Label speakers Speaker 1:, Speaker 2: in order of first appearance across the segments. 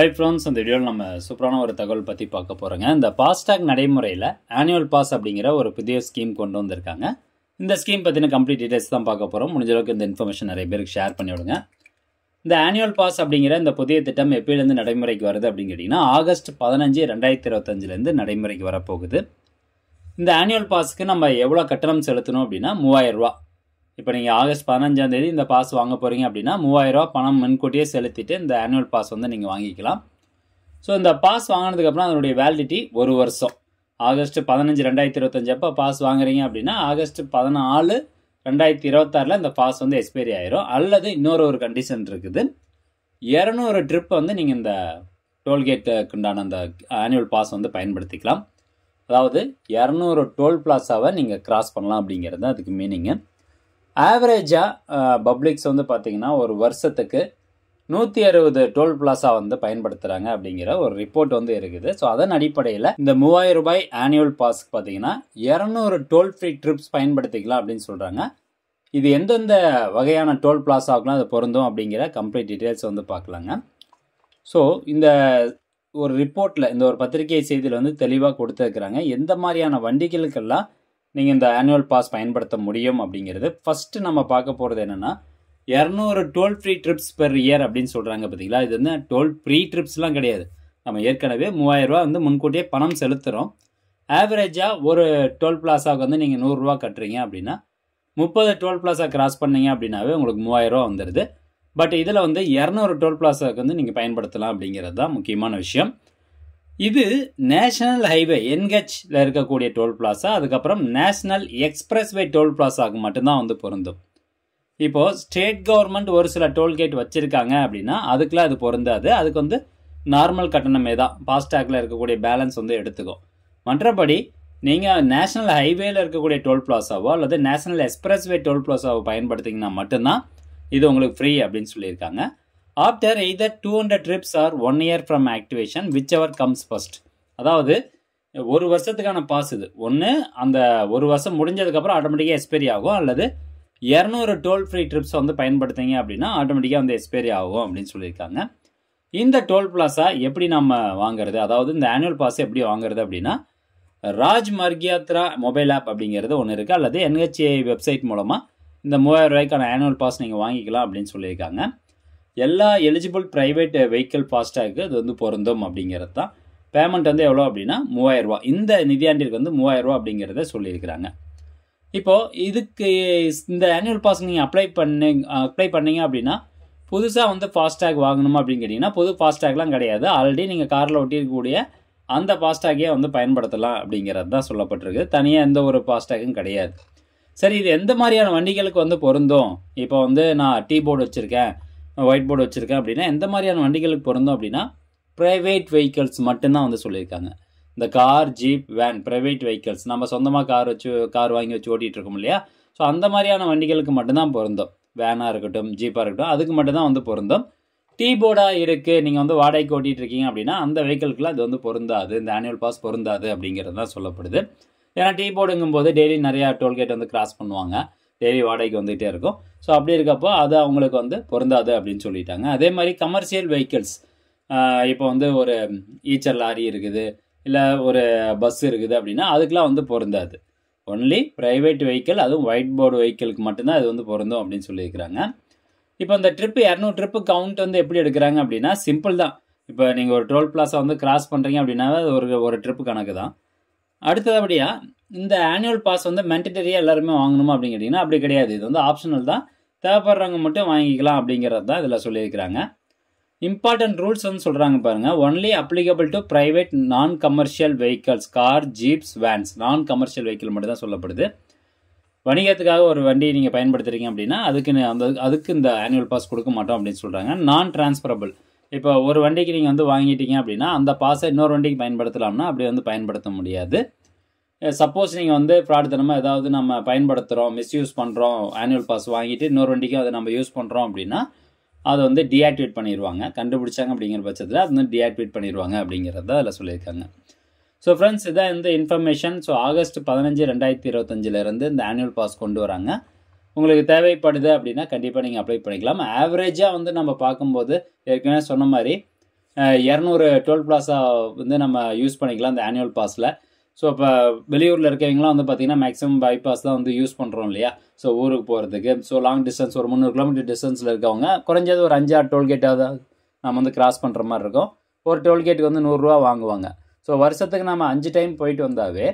Speaker 1: Hi friends, இந்த வீடியோல நம்ம சூப்பரான ஒரு தகவல் பத்தி பார்க்க போறோங்க. இந்த ஃபாஸ்டாக் நடைமுறையில ஆனுவல் பாஸ் அப்படிங்கிற ஒரு புதிய ஸ்கீம் கொண்டு வந்திருக்காங்க. இந்த ஸ்கீம் பத்தின கம்ப்ளீட் டீடைல்ஸ் தான் பார்க்க போறோம். முடிஞ்ச அளவுக்கு இந்த இன்ஃபர்மேஷன் நிறைய பேருக்கு ஷேர் பண்ணி விடுங்க. இந்த ஆனுவல் பாஸ் அப்படிங்கிற இந்த புதிய திட்டம் எப்பயில இருந்து நடைமுறைக்கு வருது அப்படின்னு கேட்டீங்கன்னா ஆகஸ்ட் 15, 2025 இருந்து நடைமுறைக்கு வரப்போகுது. இந்த ஆனுவல் பாஸ்க்கு நம்ம எவ்வளவு கட்டணம் செலுத்தணும் அப்படின்னா 3000 ரூபாய். இப்போ நீங்கள் ஆகஸ்ட் 15ஆம் தேதி இந்த பாஸ் வாங்க போகிறீங்க அப்படின்னா 3000 ரூபா பணம் முன்கூட்டியே செலுத்திட்டு இந்த ஆனுவல் பாஸ் வந்து நீங்கள் வாங்கிக்கலாம். ஸோ இந்த பாஸ் வாங்கினதுக்கப்புறம் அதனுடைய வேலிடிட்டி ஒரு வருஷம். ஆகஸ்ட் 15, 2025 அப்போ பாஸ் வாங்குறீங்க அப்படின்னா ஆகஸ்ட் 14, 2026 இந்த பாஸ் வந்து எக்ஸ்பைரி ஆயிரும். அல்லது இன்னொரு கண்டிஷன் இருக்குது, 200 ட்ரிப் வந்து நீங்கள் இந்த டோல்கேட்டுக்கு உண்டான அந்த ஆனுவல் பாஸ் வந்து பயன்படுத்திக்கலாம். அதாவது 200 டோல் பிளாஸாவை நீங்கள் கிராஸ் பண்ணலாம் அப்படிங்கிறது அதுக்கு மீனிங்கு. ஆவரேஜாக பப்ளிக்ஸ் வந்து பார்த்தீங்கன்னா ஒரு வருஷத்துக்கு 160 டோல் பிளாஸா வந்து பயன்படுத்துகிறாங்க அப்படிங்கிற ஒரு ரிப்போர்ட் வந்து இருக்குது. ஸோ அதன் அடிப்படையில் இந்த 3000 ரூபாய் ஆனுவல் பாஸ்க்கு பார்த்தீங்கன்னா 200 டோல் ஃப்ரீ ட்ரிப்ஸ் பயன்படுத்திக்கலாம் அப்படின்னு சொல்கிறாங்க. இது எந்தெந்த வகையான டோல் பிளாஸாவுக்குலாம் அது பொருந்தும் அப்படிங்கிற கம்ப்ளீட் டீட்டெயில்ஸ் வந்து பார்க்கலாங்க. ஸோ இந்த ஒரு ரிப்போர்ட்டில் இந்த ஒரு பத்திரிகை செய்தியில் வந்து தெளிவாக கொடுத்துருக்குறாங்க எந்த மாதிரியான வண்டிகளுக்கெல்லாம் நீங்கள் இந்த ஆனுவல் பாஸ் பயன்படுத்த முடியும் அப்படிங்கிறது. ஃபஸ்ட்டு நம்ம பார்க்க போகிறது என்னென்னா 200 toll free trips per year அப்படின்னு சொல்கிறாங்க பார்த்தீங்களா. இது வந்து டோல் ஃப்ரீ ட்ரிப்ஸ்லாம் கிடையாது. நம்ம ஏற்கனவே 3000 ரூபா வந்து முன்கூட்டியே பணம் செலுத்துகிறோம். ஆவரேஜாக ஒரு டோல் பிளாஸாவுக்கு வந்து நீங்கள் 100 ரூபா கட்டுறீங்க அப்படின்னா 30 டோல் பிளாஸா கிராஸ் பண்ணீங்க அப்படின்னாவே உங்களுக்கு 3000 ரூபா வந்துடுது. பட் இதில் வந்து 200 டோல் பிளாஸாவுக்கு வந்து நீங்கள் பயன்படுத்தலாம் அப்படிங்கிறது தான் முக்கியமான விஷயம். இது நேஷனல் ஹைவே என்ஹெச்ல இருக்கக்கூடிய டோல் பிளாஸா, அதுக்கப்புறம் நேஷனல் எக்ஸ்பிரஸ்வே டோல் பிளாஸாவுக்கு மட்டும்தான் வந்து பொருந்தும். இப்போ ஸ்டேட் கவர்மெண்ட் ஒரு சில டோல்கேட் வச்சிருக்காங்க அப்படின்னா அதுக்கெல்லாம் அது பொருந்தாது. அதுக்கு வந்து நார்மல் கட்டணமே தான், ஃபாஸ்டாக்ல இருக்கக்கூடிய பேலன்ஸ் வந்து எடுத்துக்கும். மற்றபடி நீங்கள் நேஷனல் ஹைவேல இருக்கக்கூடிய டோல் பிளாஸாவோ அல்லது நேஷனல் எக்ஸ்பிரஸ்வே டோல் பிளாஸாவோ பயன்படுத்திங்கன்னா மட்டும்தான் இது உங்களுக்கு ஃப்ரீ அப்படின்னு சொல்லியிருக்காங்க. After either 200 trips or 1 year from activation whichever comes first. அதாவது ஒரு வருஷத்துக்கான பாஸ் இது. ஒன்று அந்த ஒரு வருஷம் முடிஞ்சதுக்கப்புறம் ஆட்டோமேட்டிக்காக எக்ஸ்பைரி ஆகும், அல்லது 200 டோல் ஃப்ரீ ட்ரிப்ஸ் வந்து பயன்படுத்திங்க அப்படின்னா ஆட்டோமேட்டிக்காக வந்து எக்ஸ்பைரி ஆகும் அப்படின்னு சொல்லியிருக்காங்க. இந்த டோல் பிளாஸா எப்படி நம்ம வாங்குறது, அதாவது இந்த ஆனுவல் பாஸ் எப்படி வாங்குறது அப்படின்னா ராஜ் மர்கியாத்ரா மொபைல் ஆப் அப்படிங்கிறது ஒன்று இருக்குது, அல்லது NHAI வெப்சைட் மூலமாக இந்த 3000 ரூபாய்க்கான ஆனுவல் பாஸ் நீங்கள் வாங்கிக்கலாம் அப்படின்னு சொல்லியிருக்காங்க. எல்லா எலிஜிபிள் ப்ரைவேட் வெஹிக்கிள் ஃபாஸ்டாக்கு இது வந்து பொருந்தும் அப்படிங்கிறது தான். பேமெண்ட் வந்து எவ்வளோ அப்படின்னா 3000 ரூபா. இந்த நிதியாண்டிற்கு வந்து 3000 ரூபா அப்படிங்கிறத சொல்லியிருக்கிறாங்க. இப்போது இதுக்கு இந்த ஆனுவல் பாஸ் நீங்கள் அப்ளை பண்ணீங்க அப்படின்னா புதுசாக வந்து ஃபாஸ்டாக் வாங்கணுமா அப்படின்னு கேட்டிங்கன்னா புது ஃபாஸ்டாக்லாம் கிடையாது. ஆல்ரெடி நீங்கள் காரில் ஒட்டியிருக்கக்கூடிய அந்த ஃபாஸ்டாகே வந்து பயன்படுத்தலாம் அப்படிங்கிறது தான் சொல்லப்பட்டிருக்கு. தனியாக எந்த ஒரு ஃபாஸ்டாகும் கிடையாது. சரி, இது எந்த மாதிரியான வண்டிகளுக்கு வந்து பொருந்தும்? இப்போ வந்து நான் டீ போர்டு வச்சுருக்கேன், ஒயிட் போர்டு வச்சுருக்கேன் அப்படின்னா எந்த மாதிரியான வண்டிகளுக்கு பொருந்தும் அப்படின்னா ப்ரைவேட் வெஹிக்கிள்ஸ் மட்டும்தான் வந்து சொல்லியிருக்காங்க. இந்த car, jeep, van, private vehicles நம்ம சொந்தமாக கார் வாங்கி வச்சு ஓட்டிகிட்டு இருக்கோம் இல்லையா. ஸோ அந்த மாதிரியான வண்டிகளுக்கு மட்டும்தான் பொருந்தும். வேனாக இருக்கட்டும், ஜீப்பாக இருக்கட்டும், அதுக்கு மட்டும்தான் வந்து பொருந்தும். டீ போர்டாக இருக்குது, நீங்கள் வந்து வாடகைக்கு ஓட்டிகிட்டு இருக்கீங்க அப்படின்னா அந்த வெஹிக்கிள்க்குலாம் இது வந்து பொருந்தாது, இந்த ஆனுவல் பாஸ் பொருந்தாது அப்படிங்கிறது தான் சொல்லப்படுது. ஏன்னா டீ போர்டுங்கும் போது டெய்லி நிறையா டோல்கேட் வந்து கிராஸ் பண்ணுவாங்க, டெய்லி வாடகைக்கு வந்துகிட்டே இருக்கும். ஸோ அப்படி இருக்கப்போ அது அவங்களுக்கு வந்து பொருந்தாது அப்படின்னு சொல்லிட்டாங்க. அதே மாதிரி கமர்ஷியல் வெஹிக்கிள்ஸ், இப்போ வந்து ஒரு ஈச்சர் லாரி இருக்குது, இல்லை ஒரு பஸ் இருக்குது அப்படின்னா அதுக்கெலாம் வந்து பொருந்தாது. ஒன்லி ப்ரைவேட் வெஹிக்கிள், அதுவும் ஒயிட் போர்டு வெஹிக்கிளுக்கு மட்டும்தான் அது வந்து பொருந்தும் அப்படின்னு சொல்லியிருக்கிறாங்க. இப்போ இந்த ட்ரிப்பு 200 ட்ரிப்பு கவுண்ட் வந்து எப்படி எடுக்கிறாங்க அப்படின்னா சிம்பிள் தான். இப்போ நீங்கள் ஒரு டோல் பிளாஸா வந்து கிராஸ் பண்ணுறீங்க அப்படின்னா அது ஒரு ட்ரிப்பு கணக்கு தான். அடுத்தபடியாக இந்த ஆனுவல் பாஸ் வந்து மெண்டட்டரியாக எல்லாருமே வாங்கணுமா அப்படின்னு கேட்டிங்கன்னா அப்படி கிடையாது. இது வந்து ஆப்ஷனல் தான், தேவைப்படுறவங்க மட்டும் வாங்கிக்கலாம் அப்படிங்கிறது தான் இதில் சொல்லியிருக்கிறாங்க. இம்பார்ட்டன்ட் ரூல்ஸ் வந்து சொல்கிறாங்க பாருங்கள். ஒன்லி அப்ளிகபிள் டு ப்ரைவேட் நான் commercial vehicles, car, jeeps, vans. நான் கமர்ஷியல் வெஹிக்கிள் மட்டும் தான் சொல்லப்படுது. வணிகத்துக்காக ஒரு வண்டியை நீங்கள் பயன்படுத்துகிறீங்க அப்படின்னா அதுக்கு இந்த ஆனுவல் பாஸ் கொடுக்க மாட்டோம் அப்படின்னு சொல்கிறாங்க. நான் டிரான்ஸ்ஃபரபிள், இப்போ ஒரு வண்டிக்கு நீங்கள் வந்து வாங்கிட்டீங்க அப்படின்னா அந்த பாஸை இன்னொரு வண்டிக்கு பயன்படுத்தலாம்னா அப்படி வந்து பயன்படுத்த முடியாது. சப்போஸ் நீங்கள் வந்து ஃப்ராட்தனமாக ஏதாவது நம்ம பயன்படுத்துகிறோம், மிஸ்யூஸ் பண்ணுறோம், ஆனுவல் பாஸ் வாங்கிட்டு இன்னொரு வண்டிக்கும் அதை நம்ம யூஸ் பண்ணுறோம் அப்படின்னா அதை வந்து டீஆக்டிவேட் பண்ணிடுவாங்க. கண்டுபிடிச்சாங்க அப்படிங்கிற பட்சத்தில் அது வந்து டீஆக்டிவேட் பண்ணிடுவாங்க அப்படிங்கிறத அதில் சொல்லியிருக்காங்க. ஸோ ஃப்ரெண்ட்ஸ், இதான் இந்த இன்ஃபர்மேஷன். ஸோ ஆகஸ்ட் 15, 2025 இந்த ஆனுவல் பாஸ் கொண்டு வராங்க. உங்களுக்கு தேவைப்படுது அப்படின்னா கண்டிப்பாக நீங்கள் அப்ளை பண்ணிக்கலாம். ஆவரேஜாக வந்து நம்ம பார்க்கும்போது ஏற்கனவே சொன்ன மாதிரி 200 டோல் பிளாஸா வந்து நம்ம யூஸ் பண்ணிக்கலாம் இந்த ஆனுவல் பாஸில். ஸோ இப்போ வெளியூரில் இருக்கவங்களாம் வந்து பார்த்திங்கன்னா மேக்ஸிமம் பைபாஸ் தான் வந்து யூஸ் பண்ணுறோம் இல்லையா? ஸோ ஊருக்கு போகிறதுக்கு. ஸோ லாங் டிஸ்டன்ஸ் ஒரு 300 கிலோமீட்டர் டிஸ்டன்ஸில் இருக்கவங்க குறைஞ்சது ஒரு 5-6 டோல்கேட்டாவது நம்ம வந்து கிராஸ் பண்ணுற மாதிரி இருக்கும். ஒரு டோல்கேட்டுக்கு வந்து 100 ரூபா வாங்குவாங்க. ஸோ வருஷத்துக்கு நம்ம 5 டைம் போயிட்டு வந்தாவே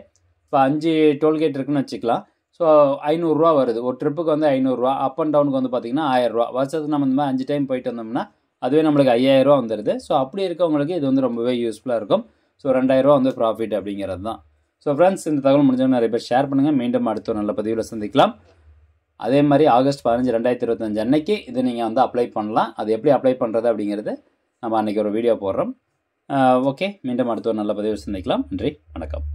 Speaker 1: இப்போ 5 டோல்கேட் இருக்குன்னு வச்சுக்கலாம். ஸோ 500 ரூபா வருது. ஒரு ட்ரிப்புக்கு வந்து 500 ரூபா. அப் அண்ட் டவுனுக்கு வந்து பார்த்திங்கன்னா 1000 ரூபா. வருஷத்துக்கு நம்ம இந்த மாதிரி 5 டைம் போயிட்டு வந்தோம்னா அதுவே நம்மளுக்கு 5000 ரூபா வந்துடுது. ஸோ அப்படி இருக்கவங்களுக்கு இது வந்து ரொம்பவே யூஸ்ஃபுல்லாக இருக்கும். ஸோ 2000 ரூபா வந்து ப்ராஃபிட் அப்படிங்கிறது தான். ஸோ ஃப்ரெண்ட்ஸ், இந்த தகவல் முடிஞ்சவங்க நிறைய பேர் ஷேர் பண்ணுங்கள். மீண்டும் அடுத்த ஒரு நல்ல பதிவில் சந்திக்கலாம். அதே மாதிரி ஆகஸ்ட் 15, 2025 அன்னைக்கு இது நீங்கள் வந்து அப்ளை பண்ணலாம். அது எப்படி அப்ளை பண்ணுறது அப்படிங்கிறது நம்ம அன்றைக்கி ஒரு வீடியோ போடுறோம். ஓகே, மீண்டும் அடுத்த ஒரு நல்ல பதிவில் சந்திக்கலாம். நன்றி, வணக்கம்.